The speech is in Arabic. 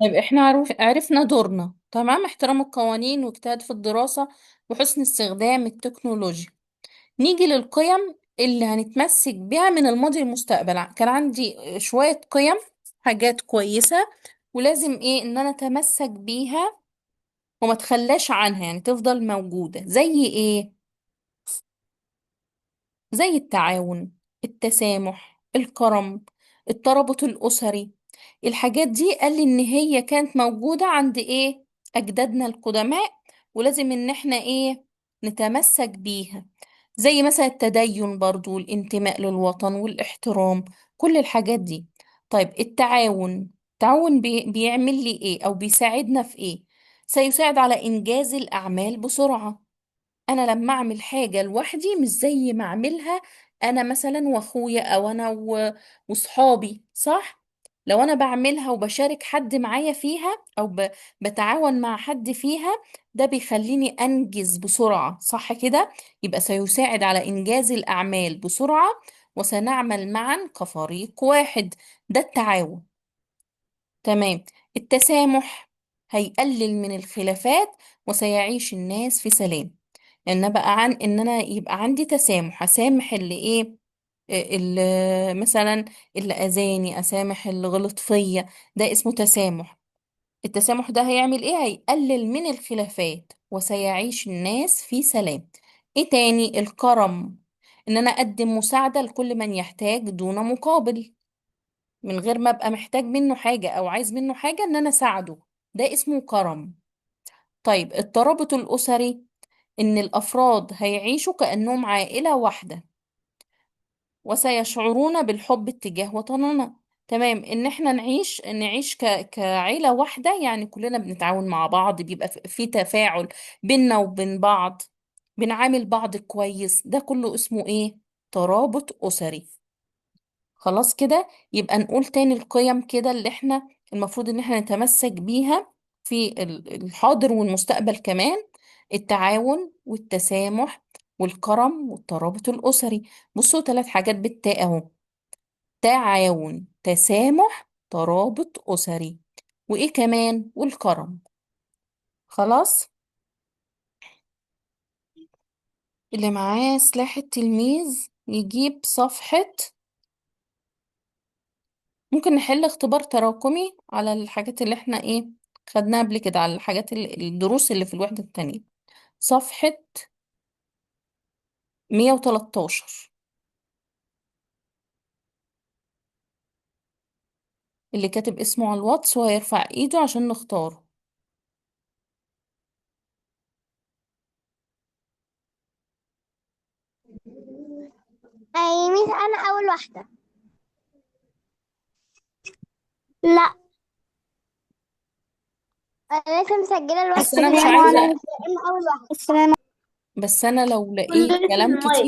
طيب احنا عرفنا دورنا، تمام. احترام القوانين واجتهاد في الدراسة وحسن استخدام التكنولوجيا. نيجي للقيم اللي هنتمسك بيها من الماضي للمستقبل. كان عندي شوية قيم، حاجات كويسة، ولازم ايه ان انا اتمسك بيها وما تخلاش عنها، يعني تفضل موجودة. زي ايه؟ زي التعاون، التسامح، الكرم، الترابط الأسري. الحاجات دي قال لي ان هي كانت موجودة عند ايه؟ اجدادنا القدماء، ولازم ان احنا ايه؟ نتمسك بيها. زي مثلا التدين برضو، والانتماء للوطن والاحترام، كل الحاجات دي. طيب التعاون بيعمل لي ايه او بيساعدنا في ايه؟ سيساعد على انجاز الاعمال بسرعة. انا لما اعمل حاجة لوحدي مش زي ما اعملها انا مثلا واخويا، او انا وصحابي، صح؟ لو انا بعملها وبشارك حد معايا فيها، او بتعاون مع حد فيها، ده بيخليني انجز بسرعة، صح كده؟ يبقى سيساعد على انجاز الاعمال بسرعة، وسنعمل معا كفريق واحد. ده التعاون. تمام. التسامح هيقلل من الخلافات، وسيعيش الناس في سلام. ان بقى عن ان انا يبقى عندي تسامح، اسامح اللي ايه، اللي مثلا اللي اذاني، اسامح اللي غلط فيا. ده اسمه تسامح. التسامح ده هيعمل ايه؟ هيقلل من الخلافات، وسيعيش الناس في سلام. ايه تاني؟ الكرم، ان انا اقدم مساعدة لكل من يحتاج دون مقابل، من غير ما ابقى محتاج منه حاجة او عايز منه حاجة، ان انا اساعده. ده اسمه كرم. طيب الترابط الاسري، ان الافراد هيعيشوا كأنهم عائلة واحدة، وسيشعرون بالحب اتجاه وطننا. تمام. ان احنا نعيش كعيلة واحدة، يعني كلنا بنتعاون مع بعض، بيبقى في تفاعل بيننا وبين بعض، بنعامل بعض كويس. ده كله اسمه ايه؟ ترابط أسري. خلاص كده. يبقى نقول تاني القيم كده اللي احنا المفروض ان احنا نتمسك بيها في الحاضر والمستقبل كمان: التعاون والتسامح والكرم والترابط الأسري. بصوا، 3 حاجات بالتاء اهو: تعاون، تسامح، ترابط أسري. وإيه كمان؟ والكرم. خلاص. اللي معاه سلاح التلميذ يجيب صفحة. ممكن نحل اختبار تراكمي على الحاجات اللي احنا ايه خدناها قبل كده، على الحاجات الدروس اللي في الوحدة التانية. صفحة 113. اللي كاتب اسمه على الواتس وهيرفع ايده عشان نختاره. اي ميس، انا اول واحده. لا، انا لسه مسجله بس الوقت انا مش بتاعي وانا عايزة. مش انا اول واحده. السلام. بس انا لو لقيت كلنا في كلام كتير المايك.